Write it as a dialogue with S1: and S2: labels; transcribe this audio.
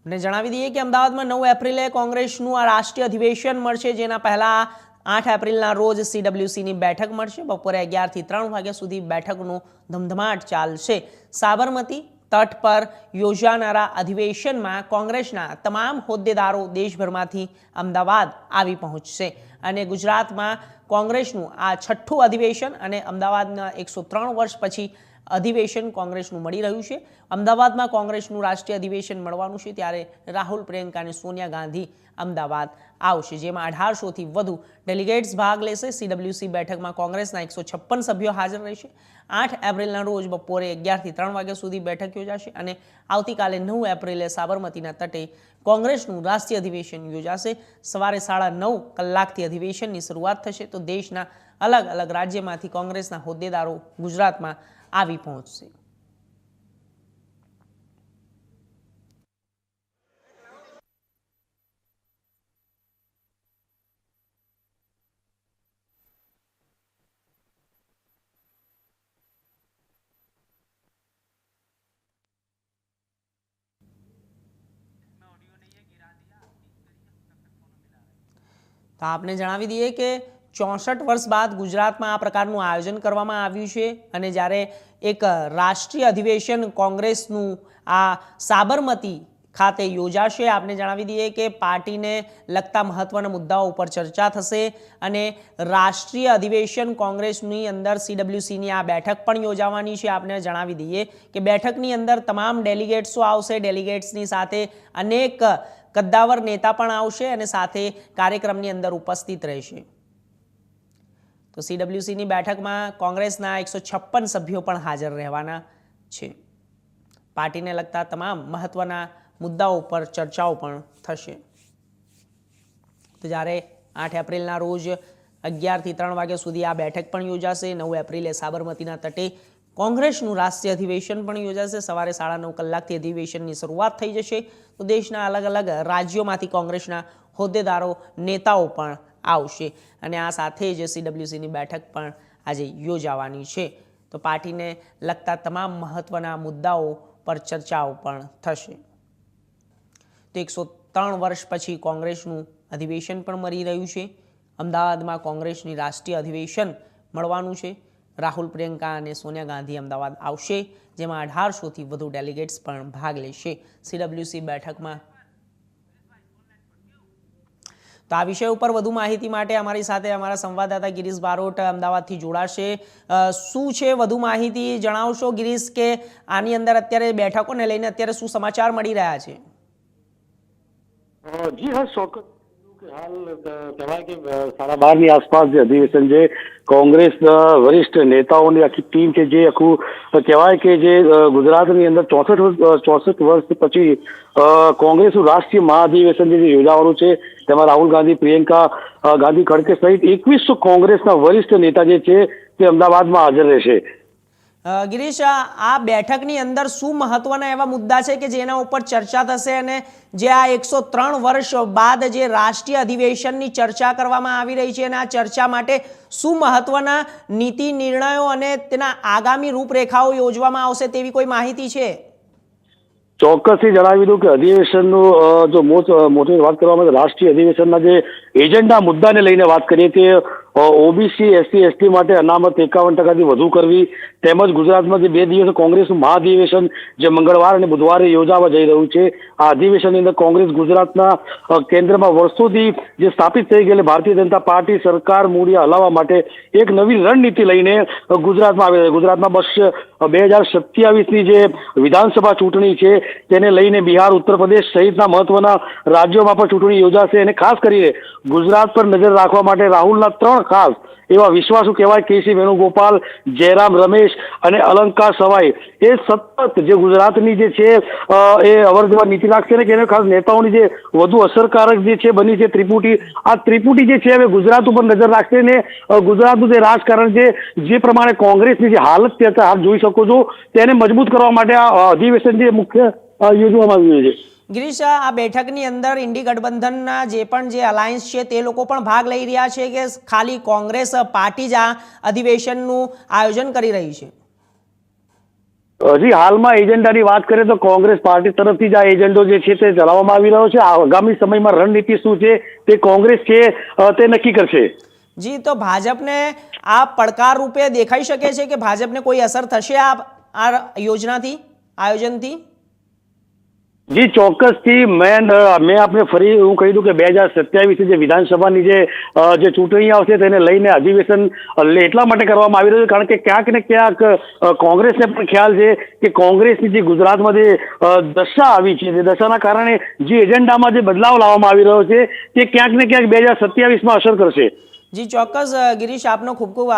S1: અને જણાવી દઈએ કે અમદાવાદમાં 9 એપ્રિલે કોંગ્રેસનું આ રાષ્ટ્રીય અધિવેશન મળશે, જેના પહેલા 8 એપ્રિલના રોજ સીડબ્લ્યુસીની બેઠક મળશે. બપોરે 11 થી 3 વાગ્યા સુધી બેઠકનો ધમધમાટ ચાલશે. સાબરમતી તટ પર યોજાનારા અધિવેશનમાં કોંગ્રેસના તમામ હોદ્દેદારો દેશભરમાંથી અમદાવાદ આવી પહોંચશે અને ગુજરાતમાં કોંગ્રેસનું આ છઠ્ઠું અધિવેશન અને અમદાવાદના 103 વર્ષ પછી અધિવેશન કોંગ્રેસનું મળી રહ્યું છે. અમદાવાદમાં કોંગ્રેસનું રાષ્ટ્રીય અધિવેશન મળવાનું છે, ત્યારે રાહુલ, પ્રિયંકા અને સોનિયા ગાંધી અમદાવાદ આવશે, જેમાં 1800થી વધુ ડેલિગેટ્સ ભાગ લેશે. સીડબ્લ્યુસી બેઠકમાં કોંગ્રેસના 156 સભ્યો હાજર રહેશે. 8 એપ્રિલના રોજ બપોરે 11 થી 3 વાગ્યા સુધી બેઠક યોજાશે અને આવતીકાલે 9 એપ્રિલે સાબરમતીના તટે કોંગ્રેસનું રાષ્ટ્રીય અધિવેશન યોજાશે. સવારે 9:30 કલાકથી અધિવેશનની શરૂઆત થશે. તો દેશના અલગ અલગ રાજ્યમાંથી કોંગ્રેસના હોદ્દેદારો ગુજરાતમાં આવી પહોંચશે. તો આપને જણાવી દઈએ કે 64 વર્ષ બાદ ગુજરાતમાં આ પ્રકારનું આયોજન કરવામાં આવ્યું છે અને જ્યારે એક રાષ્ટ્રીય અધિવેશન કોંગ્રેસનું આ સાબરમતી ખાતે યોજાશે. આપને જણાવી દઈએ કે પાર્ટીને લગતા મહત્વના મુદ્દાઓ ઉપર ચર્ચા થશે અને રાષ્ટ્રીય અધિવેશન કોંગ્રેસની અંદર સીડબ્લ્યુસીની આ બેઠક પણ યોજાવાની છે. આપને જણાવી દઈએ કે બેઠકની અંદર તમામ ડેલિગેટ્સો આવશે. ડેલિગેટ્સની સાથે અનેક કદ્દાવર નેતા પણ આવશે અને સાથે કાર્યક્રમની અંદર ઉપસ્થિત રહેશે. તો સીડબ્લ્યુસીની બેઠકમાં કોંગ્રેસના 156 સભ્યો પણ હાજર રહેવાના છે. પાર્ટીને લગતા તમામ મહત્વના મુદ્દાઓ પર ચર્ચાઓ પણ થશે. તો જ્યારે 8 એપ્રિલના રોજ 11 થી 3 વાગ્યા સુધી આ બેઠક પણ યોજાશે. 9 એપ્રિલે સાબરમતીના તટે કોંગ્રેસનું રાષ્ટ્રીય અધિવેશન પણ યોજાશે. સવારે 9:30 કલાકથી અધિવેશનની શરૂઆત થઈ જશે. તો દેશના અલગ અલગ રાજ્યોમાંથી કોંગ્રેસના હોદ્દેદારો, નેતાઓ પણ આવશે અને આ સાથે જ સીડબ્લ્યુસીની બેઠક પણ આજે યોજાવાની છે. તો પાર્ટીને લગતા તમામ મહત્વના મુદ્દાઓ પર ચર્ચાઓ પણ થશે. તો 103 વર્ષ પછી કોંગ્રેસનું અધિવેશન પણ મળી રહ્યું છે. અમદાવાદમાં કોંગ્રેસની રાષ્ટ્રીય અધિવેશન મળવાનું છે. રાહુલ, પ્રિયંકા અને સોનિયા ગાંધી અમદાવાદ આવશે, જેમાં 1800થી વધુ ડેલિગેટ્સ પણ ભાગ લેશે સીડબ્લ્યુસી બેઠકમાં. તો આ વિષય ઉપર વધુ માહિતી માટે અમારી સાથે અમારા સંવાદદાતા ગિરીશ બારોટ અમદાવાદથી જોડાશે. શું છે વધુ માહિતી જણાવશો ગિરીશ, કે આની અંદર અત્યારે બેઠકોને લઈને અત્યારે શું સમાચાર મળી રહ્યા છે?
S2: જી હા, ચોક્કસ. હાલ કહેવાય કે 12:30 ની આસપાસ જે અધિવેશન છે, કોંગ્રેસ વરિષ્ઠ નેતાઓની આખી ટીમ છે, જે આખું કહેવાય કે જે ગુજરાતની અંદર 64 વર્ષ પછી કોંગ્રેસનું રાષ્ટ્રીય મહાઅધિવેશન જે યોજાવાનું છે, તેમાં રાહુલ ગાંધી, પ્રિયંકા ગાંધી ખડકે સહિત 21 કોંગ્રેસના વરિષ્ઠ નેતા જે છે તે અમદાવાદમાં હાજર રહેશે.
S1: ગિરીશ, આ બેઠકની અંદર શું મહત્વના એવા મુદ્દા છે કે જેના ઉપર ચર્ચા થશે અને જે આ 103 વર્ષ બાદ જે રાષ્ટ્રીય અધિવેશનની ચર્ચા કરવામાં આવી રહી છે અને આ ચર્ચા માટે શું મહત્વના નીતિ નિર્ણયો અને તેના આગામી રૂપરેખાઓ યોજવામાં આવશે તેવી કોઈ માહિતી છે?
S2: ચોક્કસથી જણાવી દઉં કે અધિવેશનનું જો મોટી વાત કરવામાં રાષ્ટ્રીય અધિવેશનના જે એજન્ડા મુદ્દાને લઈને વાત કરીએ કે ઓબીસી, એસસી, એસટી માટે અનામત 51% વધુ કરવી, તેમજ ગુજરાતમાં જે 2 દિવસ કોંગ્રેસનું મહાઅધિવેશન જે મંગળવાર અને બુધવારે યોજાવા જઈ રહ્યું છે, આ અધિવેશનની અંદર કોંગ્રેસ ગુજરાતના કેન્દ્રમાં વર્ષોથી જે સ્થાપિત થઈ ગયેલી ભારતીય જનતા પાર્ટી સરકાર મૂળિયા હલાવવા માટે એક નવી રણનીતિ લઈને ગુજરાતમાં આવે છે. ગુજરાતમાં 2027ની જે વિધાનસભા ચૂંટણી છે તેને લઈને બિહાર, ઉત્તર પ્રદેશ સહિતના મહત્વના રાજ્યોમાં પણ ચૂંટણી યોજાશે અને ખાસ કરીને ગુજરાત પર નજર રાખવા માટે રાહુલના 3 ખાસ એવા વિશ્વાસુ કહેવાય, કેસી વેણુગોપાલ, જયરામ રમેશ અને અલંકાર સવાઈ, એ સતત જે ગુજરાતની જે છે એ અવરજવર નીતિ રાખશે ને કે એને ખાસ નેતાઓની જે વધુ અસરકારક જે છે બની છે ત્રિપુટી, આ ત્રિપુટી જે છે હવે ગુજરાત ઉપર નજર રાખશે ને ગુજરાતનું જે રાજકારણ છે, જે પ્રમાણે કોંગ્રેસની જે હાલત છે આપ જોઈ શકો છો, તેને મજબૂત કરવા માટે આ અધિવેશન જે મુખ્ય યોજવામાં આવ્યું છે.
S1: ગિરીશ, આ બેઠકની અંદર ઇન્ડી ગઠબંધનના જે પણ જે અલાયન્સ છે તે લોકો પણ ભાગ લઈ રહ્યા છે કે ખાલી કોંગ્રેસ પાર્ટી જ આ અધિવેશનનું આયોજન કરી રહી છે?
S2: હજી હાલમાં એજન્ડાની વાત કરીએ તો કોંગ્રેસ પાર્ટી તરફથી જ આ એજન્ડો જે છે તે ચલાવવામાં આવી રહ્યો છે. આગામી સમયમાં રણનીતિ શું છે તે કોંગ્રેસ છે તે નક્કી કરશે.
S1: જી, તો ભાજપને આ પડકાર રૂપે દેખાઈ શકે છે કે ભાજપને કોઈ અસર થશે આ યોજનાથી, આયોજનથી?
S2: જી ચોક્કસથી. મેં આપણે ફરી હું કહી દઉં કે 2027 જે વિધાનસભાની જે ચૂંટણી આવશે તેને લઈને અધિવેશન એટલા માટે કરવામાં આવી રહ્યું છે કારણ કે ક્યાંક ને ક્યાંક કોંગ્રેસને પણ ખ્યાલ છે કે કોંગ્રેસની જે ગુજરાતમાં જે દશા આવી છે તે દશાના કારણે જે એજન્ડામાં જે બદલાવ લાવવામાં આવી રહ્યો છે તે ક્યાંક ને ક્યાંક 2027માં અસર કરશે.
S1: જી ચોક્કસ ગિરીશ, આપનો ખૂબ ખૂબ